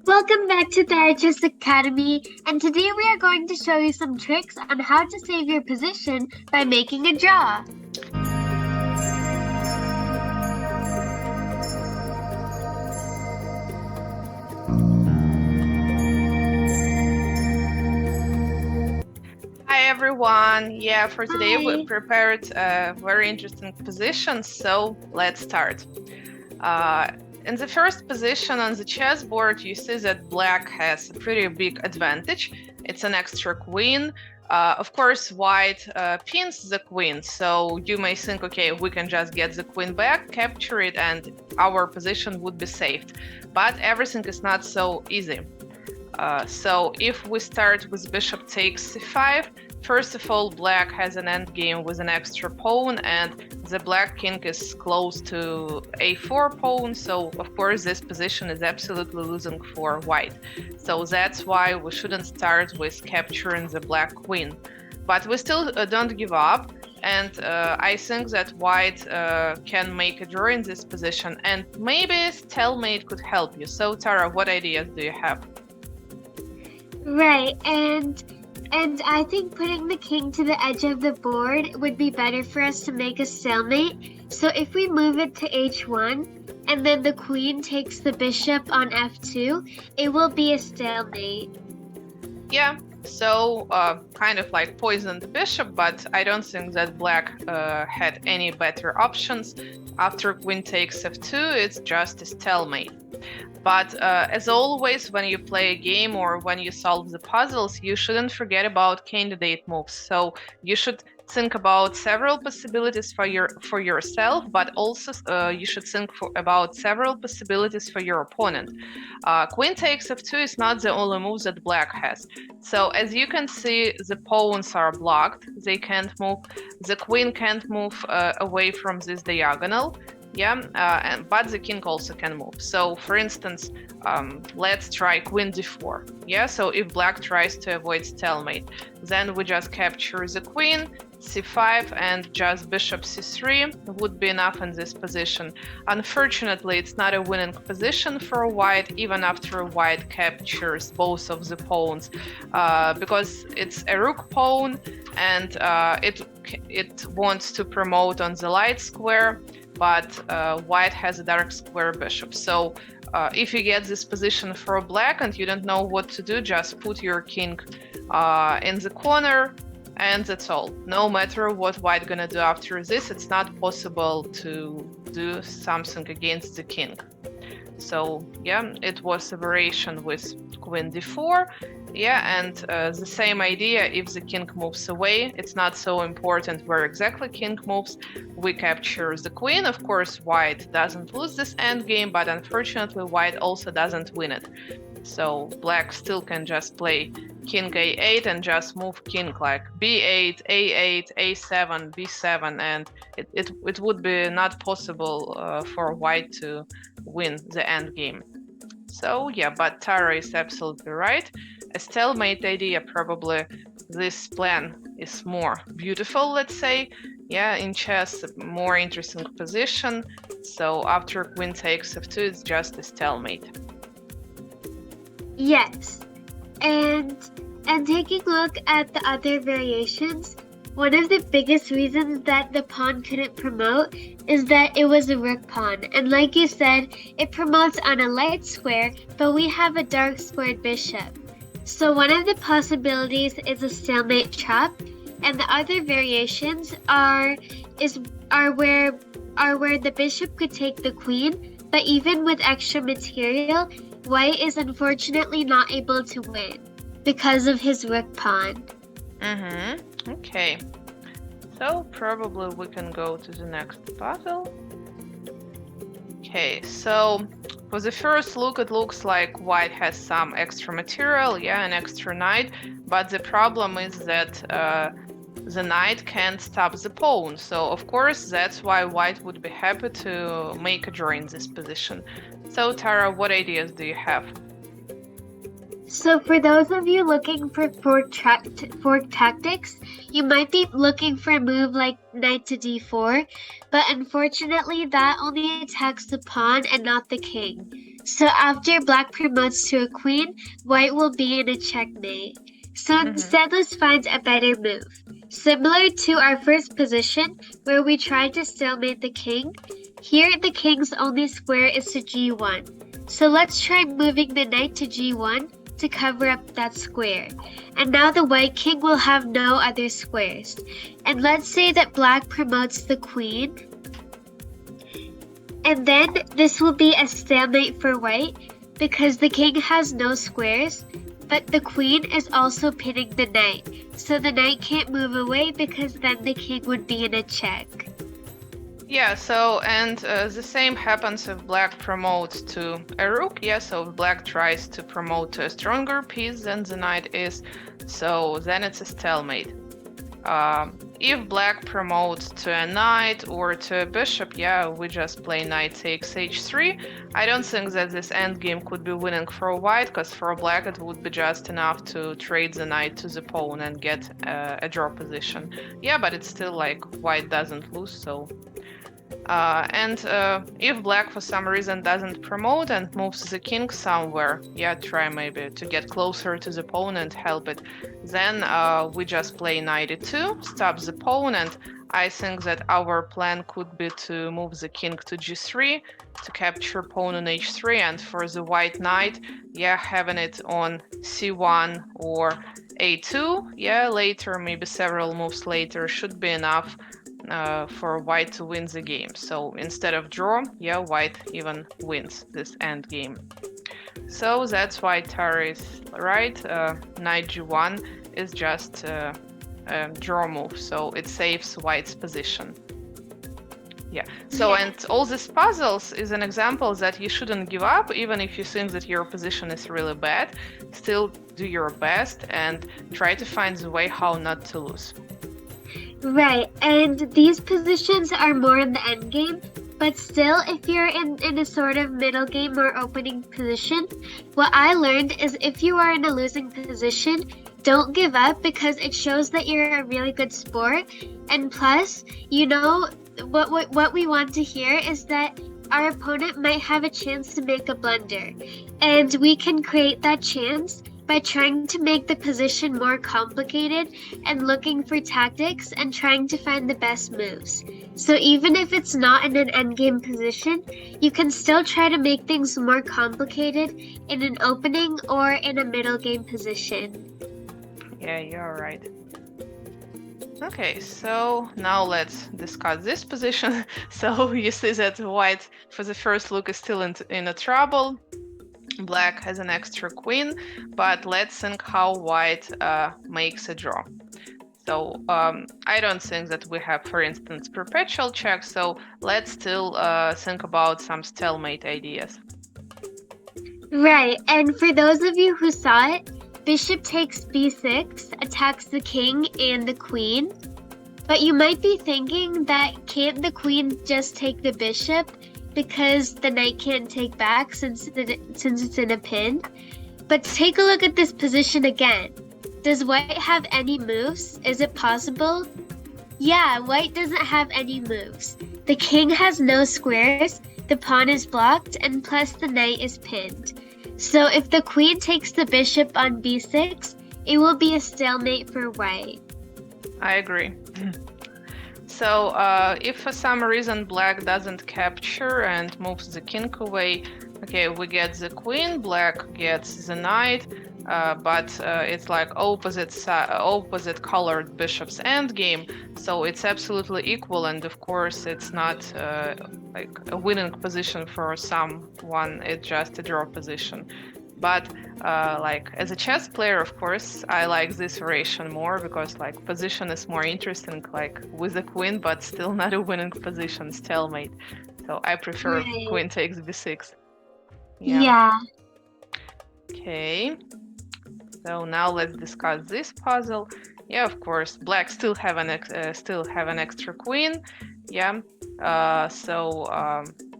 Welcome back to TaraChessAcademy, and today we are going to show you some tricks on how to save your position by making a draw. Hi everyone. Yeah, for today we Hi. prepared very interesting positions, so let's start. In the first position on the chessboard, you see that black has a pretty big advantage. It's an extra queen. Of course, white pins the queen, so you may think, okay, we can just get the queen back, capture it, and our position would be saved. But everything is not so easy. So if we start with bishop takes c5, first of all, black has an endgame with an extra pawn, and the black king is close to a4 pawn, so of course this position is absolutely losing for white. So that's why we shouldn't start with capturing the black queen. But we still don't give up, and I think that white can make a draw in this position, and maybe stalemate could help you. So Tara, what ideas do you have? Right, and I think putting the king to the edge of the board would be better for us to make a stalemate. So if we move it to h1 and then the queen takes the bishop on f2, it will be a stalemate. Yeah, so kind of like poisoned the bishop, but I don't think that black had any better options. After queen takes f2, it's just a stalemate. But as always, when you play a game or when you solve the puzzles, you shouldn't forget about candidate moves. So you should think about several possibilities for yourself, but also you should think about several possibilities for your opponent. Queen takes f2 is not the only move that black has. So as you can see, the pawns are blocked. They can't move. The queen can't move away from this diagonal. Yeah, but the king also can move. So for instance, let's try queen d4. Yeah, so if black tries to avoid stalemate, then we just capture the queen, c5, and just bishop c3 would be enough in this position. Unfortunately, it's not a winning position for white, even after white captures both of the pawns, because it's a rook pawn, and it wants to promote on the light square, but white has a dark square bishop. So if you get this position for black and you don't know what to do, just put your king in the corner, and that's all. No matter what white gonna do after this, it's not possible to do something against the king. So yeah, it was a variation with queen d4. Yeah, and the same idea, if the king moves away, it's not so important where exactly king moves. We capture the queen. Of course, white doesn't lose this endgame, but unfortunately, white also doesn't win it. So black still can just play king a8 and just move king like b8, a8, a7, b7, and it would be not possible for white to win the endgame. So yeah, but Tara is absolutely right. A stalemate idea, probably this plan is more beautiful, let's say. Yeah, in chess, a more interesting position. So after queen takes f2, it's just a stalemate. Yes, and taking a look at the other variations, one of the biggest reasons that the pawn couldn't promote is that it was a rook pawn. And like you said, it promotes on a light square, but we have a dark squared bishop. So one of the possibilities is a stalemate trap, and the other variations are where the bishop could take the queen, but even with extra material, white is unfortunately not able to win because of his rook pawn. Okay. So probably we can go to the next puzzle. Okay, so for the first look, it looks like white has some extra material, yeah, an extra knight, but the problem is that the knight can't stop the pawn. So of course, that's why white would be happy to make a draw in this position. So Tara, what ideas do you have? So for those of you looking for fork tactics, you might be looking for a move like knight to d4, but unfortunately that only attacks the pawn and not the king. So after black promotes to a queen, white will be in a checkmate. So instead, let's find a better move. Similar to our first position, where we tried to stalemate the king, here the king's only square is to g1. So let's try moving the knight to g1 to cover up that square. And now the white king will have no other squares. And let's say that black promotes the queen. And then this will be a stalemate for white because the king has no squares, but the queen is also pinning the knight. So the knight can't move away because then the king would be in a check. Yeah, so, and the same happens if black promotes to a rook. Yeah, so if black tries to promote to a stronger piece than the knight is, so then it's a stalemate. If black promotes to a knight or to a bishop, yeah, we just play knight takes h3. I don't think that this endgame could be winning for white, because for black it would be just enough to trade the knight to the pawn and get a draw position. Yeah, but it's still like white doesn't lose, so... if black for some reason doesn't promote and moves the king somewhere, yeah, try maybe to get closer to the pawn and help it, then we just play knight e2, stop the pawn, and I think that our plan could be to move the king to g3 to capture pawn on h3, and for the white knight, yeah, having it on c1 or a2, yeah, later, maybe several moves later, should be enough for white to win the game. So instead of draw, yeah, white even wins this end game. So that's why Tara is right. Knight g1 is just a draw move, so it saves white's position. Yeah. So, and all these puzzles is an example that you shouldn't give up, even if you think that your position is really bad. Still do your best and try to find the way how not to lose. Right, and these positions are more in the endgame, but still, if you're in a sort of middle game or opening position, what I learned is if you are in a losing position, don't give up because it shows that you're a really good sport. And plus, you know, what we want to hear is that our opponent might have a chance to make a blunder, and we can create that chance by trying to make the position more complicated and looking for tactics and trying to find the best moves. So even if it's not in an endgame position, you can still try to make things more complicated in an opening or in a middle game position. Yeah, you're right. Okay, so now let's discuss this position. So you see that white for the first look is still in a trouble. Black has an extra queen, but let's think how white makes a draw. So I don't think that we have, for instance, perpetual check, so let's still think about some stalemate ideas. Right, and for those of you who saw it, bishop takes b6, attacks the king and the queen. But you might be thinking that can't the queen just take the bishop because the knight can't take back since it's in a pin? But take a look at this position again. Does white have any moves? Is it possible? Yeah, white doesn't have any moves. The king has no squares, the pawn is blocked, and plus the knight is pinned. So if the queen takes the bishop on b6, it will be a stalemate for white. I agree. So if for some reason black doesn't capture and moves the king away, okay, we get the queen, black gets the knight, but it's like opposite colored bishop's endgame, so it's absolutely equal, and of course it's not like a winning position for someone, it's just a draw position. But like as a chess player, of course, I like this variation more because like position is more interesting, like with the queen, but still not a winning position, stalemate. So I prefer queen takes b6. Yeah. Okay. So now let's discuss this puzzle. Yeah, of course, black still have an extra queen. Yeah.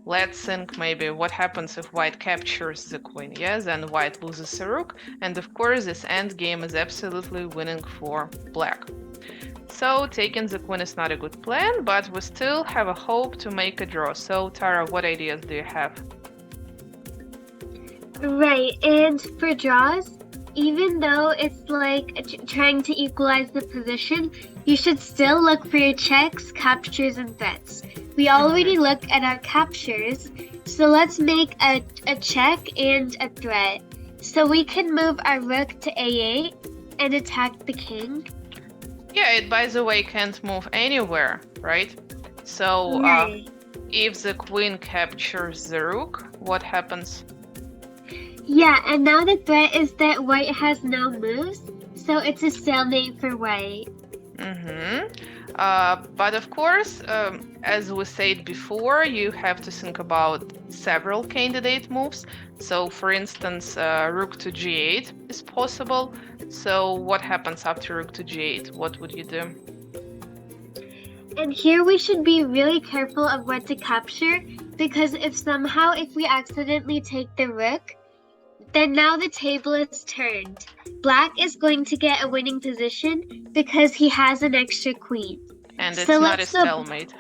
Let's think maybe what happens if white captures the queen. Yeah, then white loses the rook, and of course this endgame is absolutely winning for black. So taking the queen is not a good plan, but we still have a hope to make a draw. So Tara, what ideas do you have? Right, and for draws, even though it's like trying to equalize the position, you should still look for your checks, captures, and threats. We already looked at our captures, so let's make a check and a threat. So we can move our rook to a8 and attack the king. Yeah, it by the way can't move anywhere, right? So Right. if the queen captures the rook, what happens? Yeah, and now the threat is that white has no moves, so it's a stalemate for white. But of course, as we said before, you have to think about several candidate moves. So, for instance, rook to g8 is possible. So, what happens after rook to g8? What would you do? And here we should be really careful of what to capture, because if we accidentally take the rook, then now the table is turned. Black is going to get a winning position because he has an extra queen. And it's So not a let's go- stalemate.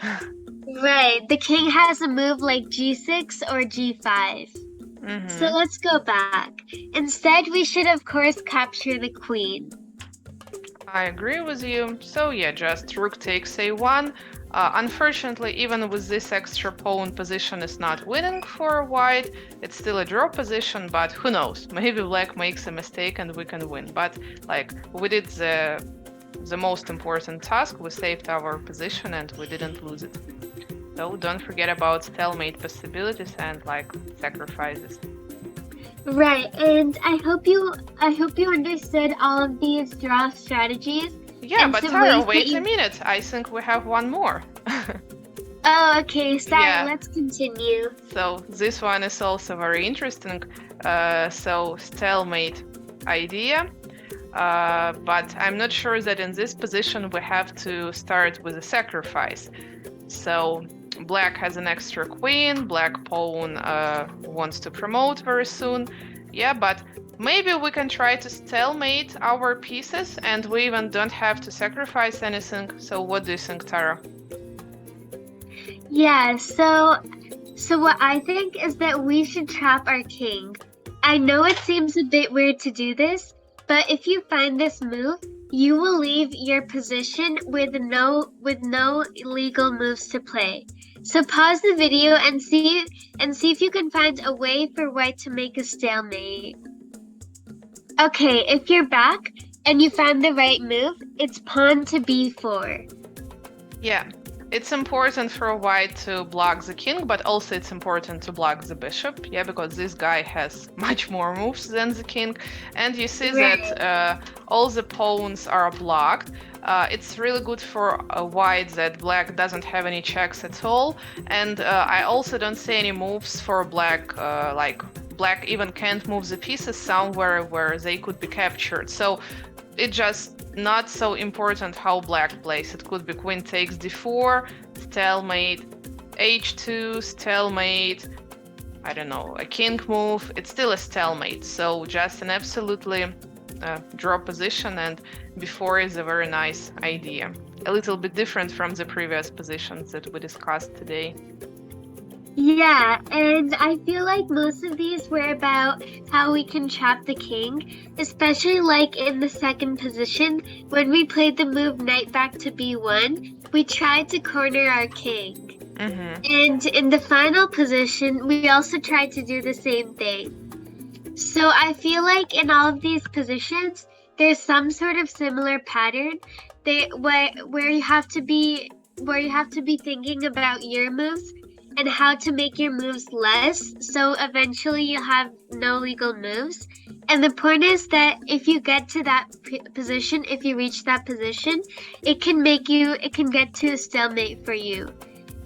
Right, the king has a move like g6 or g5. So let's go back. Instead, we should of course capture the queen. I agree with you. So yeah, just rook takes a1. Unfortunately, even with this extra pawn, position is not winning for white. It's still a draw position, but who knows? Maybe black makes a mistake and we can win. But like we did the most important task, we saved our position and we didn't lose it. So don't forget about stalemate possibilities and like sacrifices. Right, and I hope you understood all of these draw strategies. Yeah, And but some Tara, ways wait that a you- minute. I think we have one more. Oh, okay, sorry, Yeah. let's continue. So this one is also very interesting. So stalemate idea. But I'm not sure that in this position we have to start with a sacrifice. So black has an extra queen, black pawn wants to promote very soon. Yeah, but maybe we can try to stalemate our pieces and we even don't have to sacrifice anything. So what do you think, Tara? Yeah, so what I think is that we should trap our king. I know it seems a bit weird to do this, but if you find this move, you will leave your position with no legal moves to play. So pause the video and see if you can find a way for white to make a stalemate. Okay, if you're back and you found the right move, it's pawn to b4. Yeah, it's important for white to block the king, but also it's important to block the bishop. Yeah, because this guy has much more moves than the king. And you see that all the pawns are blocked. It's really good for white that black doesn't have any checks at all. And I also don't see any moves for black, like black even can't move the pieces somewhere where they could be captured. So it's just not so important how black plays. It could be queen takes d4, stalemate, h2, stalemate, I don't know, a king move. It's still a stalemate. So just an absolutely draw position, and before is a very nice idea. A little bit different from the previous positions that we discussed today. Yeah, and I feel like most of these were about how we can trap the king, especially like in the second position. When we played the move knight back to b1, we tried to corner our king. And in the final position, we also tried to do the same thing. So I feel like in all of these positions, there's some sort of similar pattern where you have to be thinking about your moves and how to make your moves less, so eventually you'll have no legal moves. And the point is that if you get to that position, if you reach that position, it can get to a stalemate for you.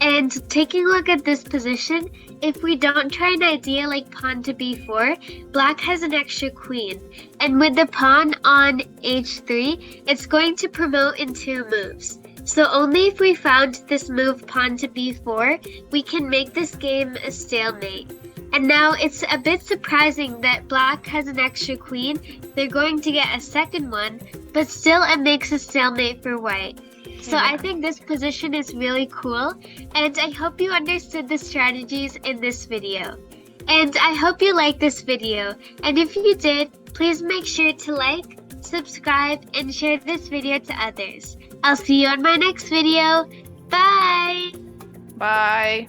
And taking a look at this position, if we don't try an idea like pawn to b4, black has an extra queen. And with the pawn on h3, it's going to promote in 2 moves. So only if we found this move pawn to b4, we can make this game a stalemate. And now it's a bit surprising that black has an extra queen. They're going to get a second one, but still it makes a stalemate for white. So I think this position is really cool, and I hope you understood the strategies in this video. And I hope you liked this video. And if you did, please make sure to like, subscribe, and share this video to others. I'll see you on my next video. Bye! Bye.